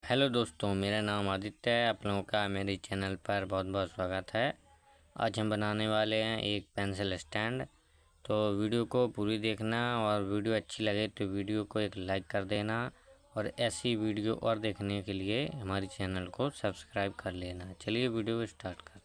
Hello दोस्तों, मेरा नाम आदित्य है। आप लोगों का मेरे चैनल पर बहुत बहुत स्वागत है। आज हम बनाने वाले हैं एक पेंसिल स्टैंड। तो वीडियो को पूरी देखना और वीडियो अच्छी लगे तो वीडियो को एक लाइक कर देना और ऐसी वीडियो और देखने के लिए हमारे चैनल को सब्सक्राइब कर लेना। चलिए वीडियो स्टार्ट कर